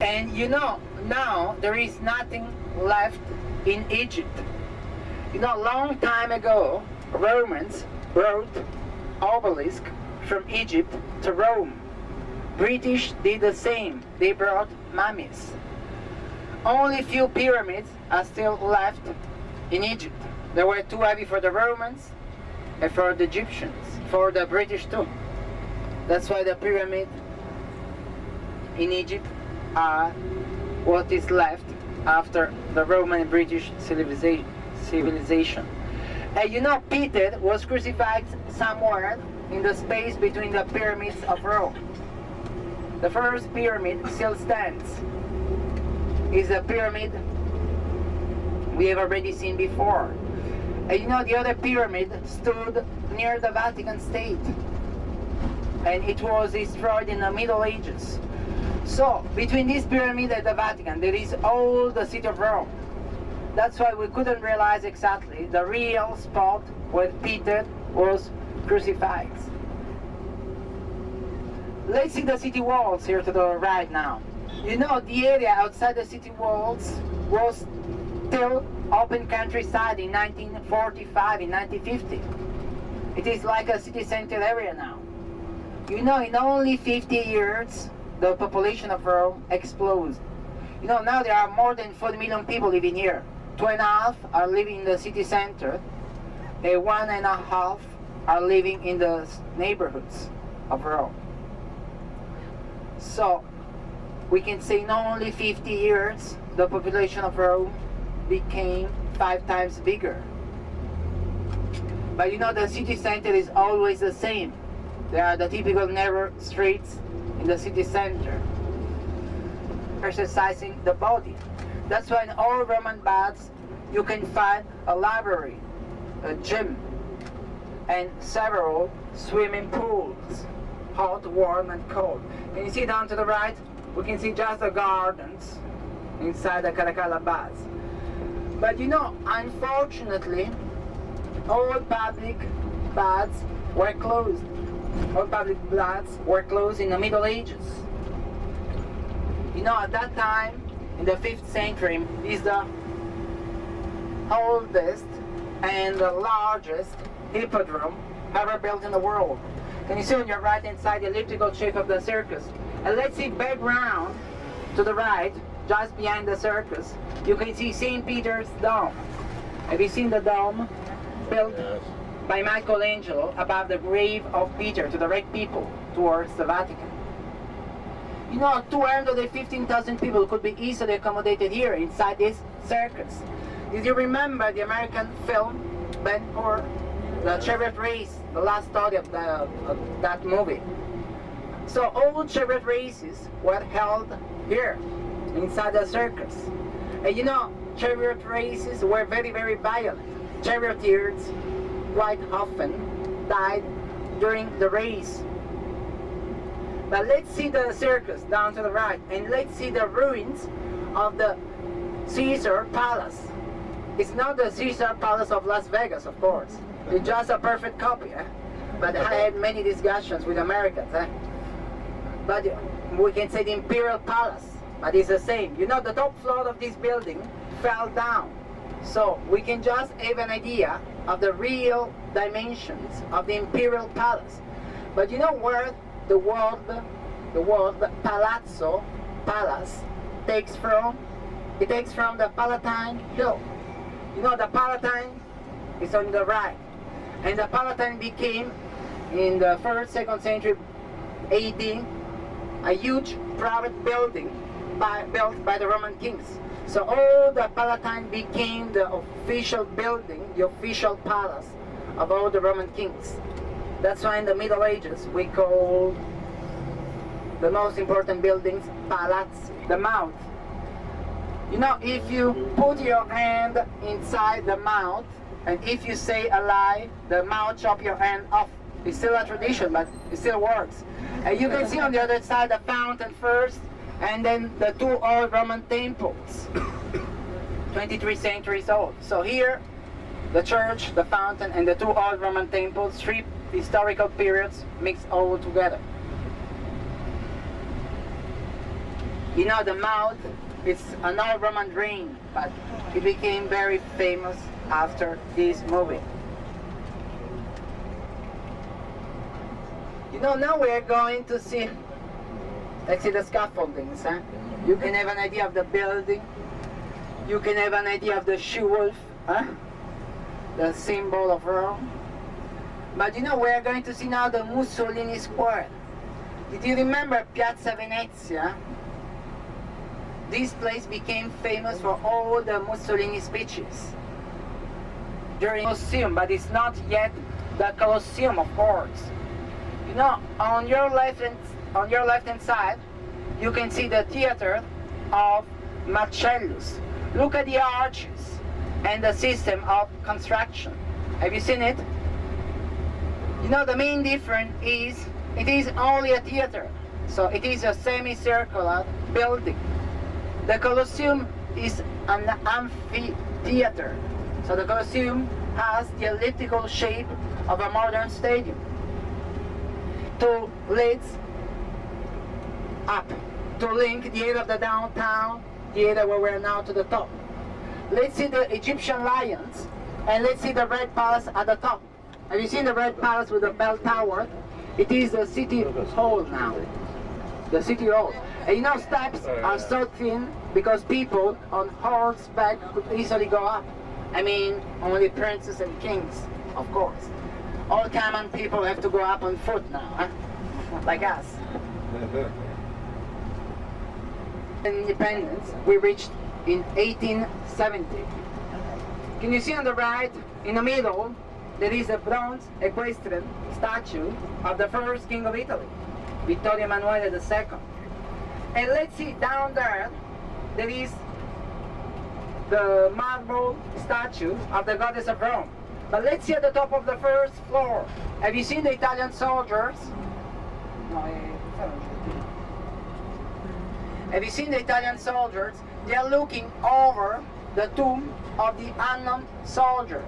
And you know, now there is nothing left in Egypt. You know, a long time ago, Romans brought obelisk from Egypt to Rome. British did the same. They brought mummies. Only few pyramids are still left in Egypt. They were too heavy for the Romans and for the Egyptians, for the British too. That's why the pyramid in Egypt are what is left after the Roman and British civilization. And you know, Peter was crucified somewhere in the space between the pyramids of Rome. The first pyramid still stands. Is a pyramid we have already seen before. And you know, the other pyramid stood near the Vatican State, and it was destroyed in the Middle Ages. So between this pyramid and the Vatican there is all the city of Rome. That's why we couldn't realize exactly the real spot where Peter was crucified. Let's see the city walls here to the right now. You know, the area outside the city walls was still open countryside in 1945, in 1950. It is like a city center area now. You know, in only 50 years, the population of Rome exploded. You know, now there are more than 40 million people living here. 2.5 are living in the city center, and 1.5 are living in the neighborhoods of Rome. So, we can say in only 50 years, the population of Rome became 5 times bigger. But you know, the city center is always the same. There are the typical narrow streets in the city center, exercising the body. That's why in all Roman baths you can find a library, a gym, and several swimming pools, hot, warm, and cold. And you see down to the right, we can see just the gardens inside the Karakala Baths. But you know, unfortunately, all public baths were closed. All public baths were closed in the Middle Ages. You know, at that time, in the 5th century, is the oldest and the largest hippodrome ever built in the world. Can you see on your right hand side the elliptical shape of the circus? And let's see background to the right, just behind the circus, you can see St. Peter's Dome. Have you seen the dome built by Michelangelo above the grave of Peter to direct people towards the Vatican? You know, 215,000 people could be easily accommodated here inside this circus. Did you remember the American film Ben-Hur, the chariot race, the last story of that movie? So all chariot races were held here, inside the circus. And you know, chariot races were very, very violent. Charioteers quite often died during the race. But let's see the circus down to the right, and let's see the ruins of the Caesar Palace. It's not the Caesar Palace of Las Vegas, of course. It's just a perfect copy, eh? But I had many discussions with Americans, eh? But we can say the Imperial Palace, but it's the same. You know, the top floor of this building fell down. So we can just have an idea of the real dimensions of the Imperial Palace. But you know where the word Palazzo, Palace, takes from? It takes from the Palatine Hill. You know, the Palatine is on the right. And the Palatine became, in the 1st, 2nd century AD, a huge private building built by the Roman kings. So all the Palatine became the official building, the official palace of all the Roman kings. That's why in the Middle Ages we call the most important buildings palazzi, the mouth. You know, if you put your hand inside the mouth, and if you say a lie, the mouth chop your hand off. It's still a tradition, but it still works. And you can see on the other side the fountain first, and then the 2 old Roman temples, 23 centuries old. So here, the church, the fountain, and the 2 old Roman temples, 3 historical periods mixed all together. You know, the mouth is an old Roman drain, but it became very famous after this movie. You know, now we're going to see, let's see the scaffoldings, huh? You can have an idea of the building. You can have an idea of the she-wolf, huh? The symbol of Rome. But you know, we're going to see now the Mussolini Square. Did you remember Piazza Venezia? This place became famous for all the Mussolini speeches during the Colosseum, but it's not yet the Colosseum, of course. You know, on your left-hand side, you can see the theater of Marcellus. Look at the arches and the system of construction. Have you seen it? You know, the main difference is it is only a theater, so it is a semicircular building. The Colosseum is an amphitheater, so the Colosseum has the elliptical shape of a modern stadium. Two leads up to link the area of the downtown, the area where we are now, to the top. Let's see the Egyptian lions, and let's see the Red Palace at the top. Have you seen the Red Palace with the bell tower? It is the city hall now. The city hall. And you know, steps are so thin because people on horseback could easily go up. I mean, only princes and kings, of course. All common people have to go up on foot now, huh? Like us. Independence we reached in 1870. Can you see on the right, in the middle, there is a bronze equestrian statue of the first king of Italy, Vittorio Emanuele II. And let's see, down there, there is the marble statue of the goddess of Rome. But let's see at the top of the first floor. Have you seen the Italian soldiers? Have you seen the Italian soldiers? They are looking over the tomb of the unknown soldier.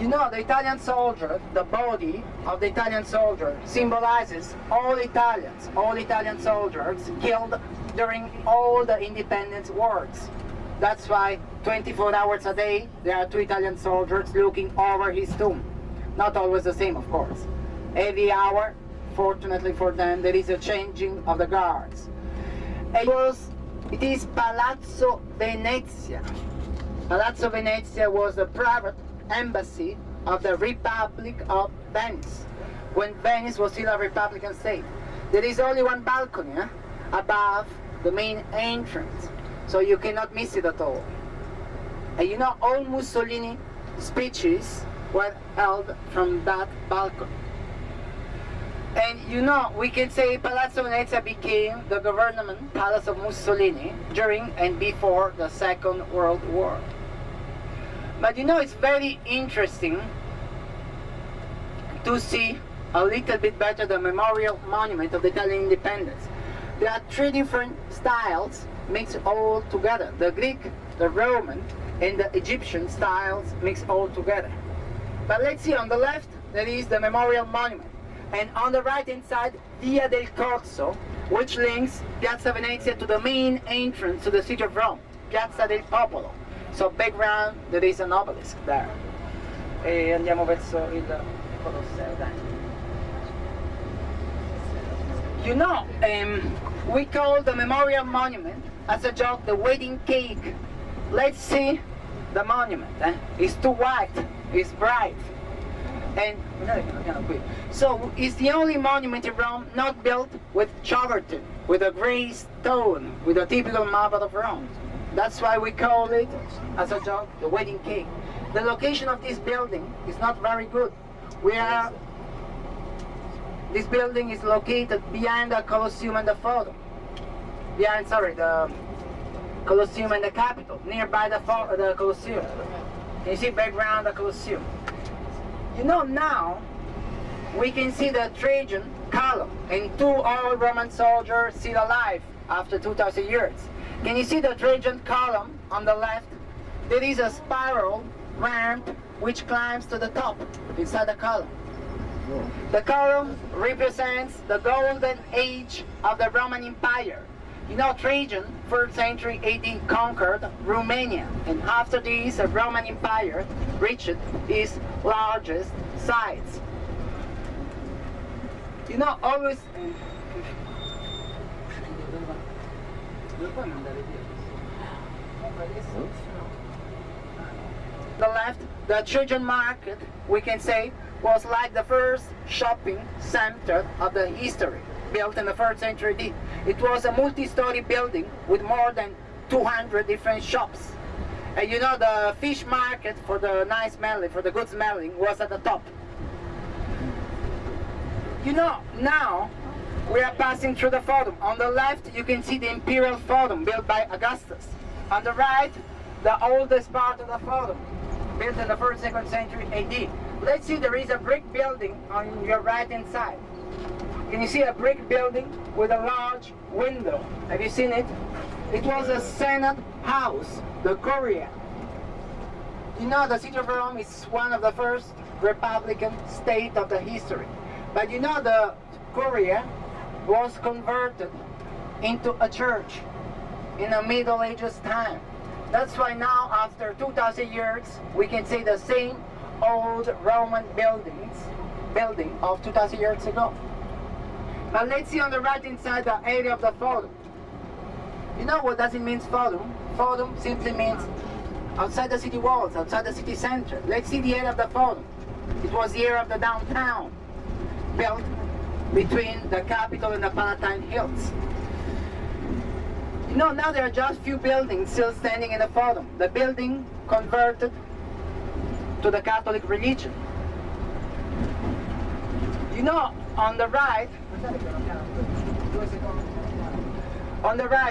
You know, the Italian soldier, the body of the Italian soldier symbolizes all Italian soldiers killed during all the independence wars. That's why 24 hours a day there are 2 Italian soldiers looking over his tomb. Not always the same, of course. Every hour, fortunately for them, there is a changing of the guards. It is Palazzo Venezia. Palazzo Venezia was the private embassy of the Republic of Venice, when Venice was still a republican state. There is only one balcony above the main entrance, so you cannot miss it at all. And you know, all Mussolini speeches were held from that balcony. And you know, we can say Palazzo Venezia became the government palace of Mussolini during and before the Second World War. But you know, it's very interesting to see a little bit better the memorial monument of the Italian independence. There are 3 different styles mixed all together. The Greek, the Roman, and the Egyptian styles mixed all together. But let's see, on the left there is the memorial monument, and on the right hand side, Via del Corso, which links Piazza Venezia to the main entrance to the city of Rome, Piazza del Popolo. So background, there is an obelisk there. E andiamo verso il Colosseo, dai. You know, we call the memorial monument, as a joke, the wedding cake. Let's see the monument. It's too white, it's bright. And so it's the only monument in Rome not built with travertine, with a gray stone, with a typical marble of Rome. That's why we call it, as a joke, the wedding cake. The location of this building is not very good. This building is located behind the Colosseum and the Forum. The Colosseum and the Capitol, nearby the Colosseum. Can you see background the Colosseum? You know, now we can see the Trojan column and 2 old Roman soldiers still alive after 2,000 years. Can you see the Trojan column on the left? There is a spiral ramp which climbs to the top inside the column. The column represents the golden age of the Roman Empire. You know, Trajan, 3rd century AD, conquered Romania, and after this, the Roman Empire reached its largest size. You know, always... The left, the Trojan Market, we can say, was like the first shopping center of the history, built in the 3rd century AD. It was a multi-story building with more than 200 different shops. And you know, the fish market for the nice smelling, for the good smelling, was at the top. You know, now we are passing through the Forum. On the left, you can see the Imperial Forum built by Augustus. On the right, the oldest part of the Forum, built in the 1st, 2nd century AD. Let's see, there is a brick building on your right-hand side. Can you see a brick building with a large window? Have you seen it? It was a Senate house, the Curia. You know, the city of Rome is one of the first Republican states of the history. But you know, the Curia was converted into a church in the Middle Ages time. That's why now, after 2,000 years, we can see the same old Roman building of 2,000 years ago. Now let's see on the right hand side the area of the Forum. You know what does it mean, Forum? Forum simply means outside the city walls, outside the city center. Let's see the area of the Forum. It was the area of the downtown, built between the Capitol and the Palatine Hills. You know, now there are just few buildings still standing in the Forum. The building converted to the Catholic religion. You know, on the right,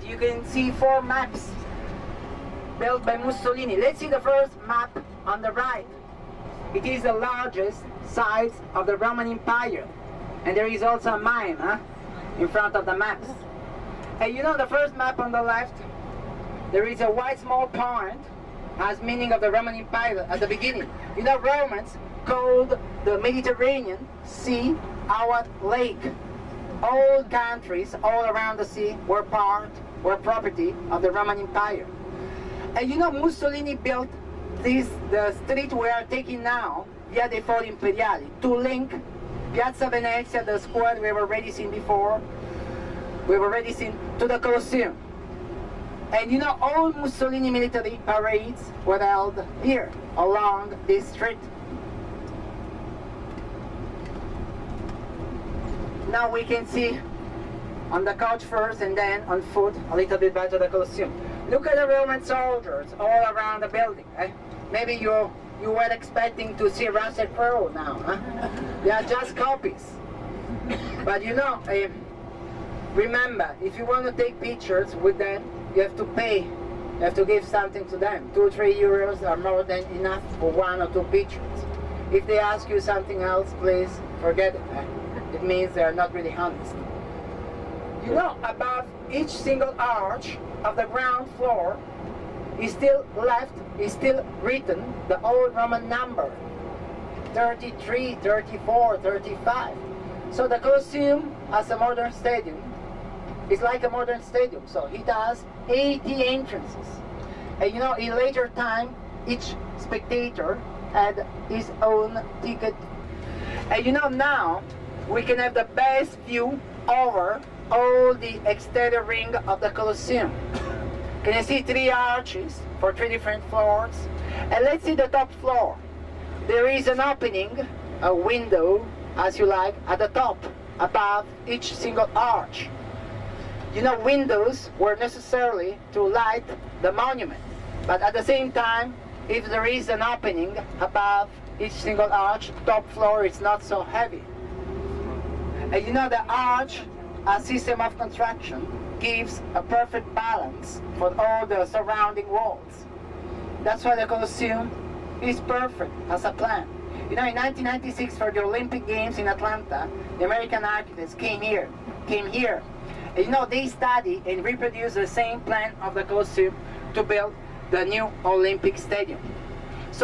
you can see 4 maps built by Mussolini. Let's see the first map on the right. It is the largest size of the Roman Empire. And there is also a mine in front of the maps. And you know, the first map on the left, there is a white small point as meaning of the Roman Empire at the beginning. You know, Romans called the Mediterranean Sea our lake. All countries all around the sea were property of the Roman Empire. And you know, Mussolini built the street we are taking now, Via dei Fori Imperiali, to link Piazza Venezia, the square we've already seen before, to the Colosseum. And you know, all Mussolini military parades were held here, along this street. Now we can see on the couch first and then on foot a little bit back to the Colosseum. Look at the Roman soldiers all around the building. Maybe you were expecting to see Russell Crowe now. They are just copies. But you know, remember, if you want to take pictures with them, you have to pay. You have to give something to them. 2 or 3 euros are more than enough for 1 or 2 pictures. If they ask you something else, please forget it. It means they are not really honest. You know, above each single arch of the ground floor is still written the old Roman number, 33, 34, 35. So the Colosseum, as a modern stadium, is like a modern stadium. So it has 80 entrances. And you know, in later time, each spectator had his own ticket. And you know, now we can have the best view over all the exterior ring of the Colosseum. Can you see 3 arches for 3 different floors? And let's see the top floor. There is an opening, a window, as you like, at the top, above each single arch. You know, windows were necessarily to light the monument. But at the same time, if there is an opening above each single arch, top floor is not so heavy. And you know, the arch, a system of construction, gives a perfect balance for all the surrounding walls. That's why the Colosseum is perfect as a plan. You know, in 1996, for the Olympic Games in Atlanta, the American architects came here. And you know, they study and reproduce the same plan of the Colosseum to build the new Olympic Stadium.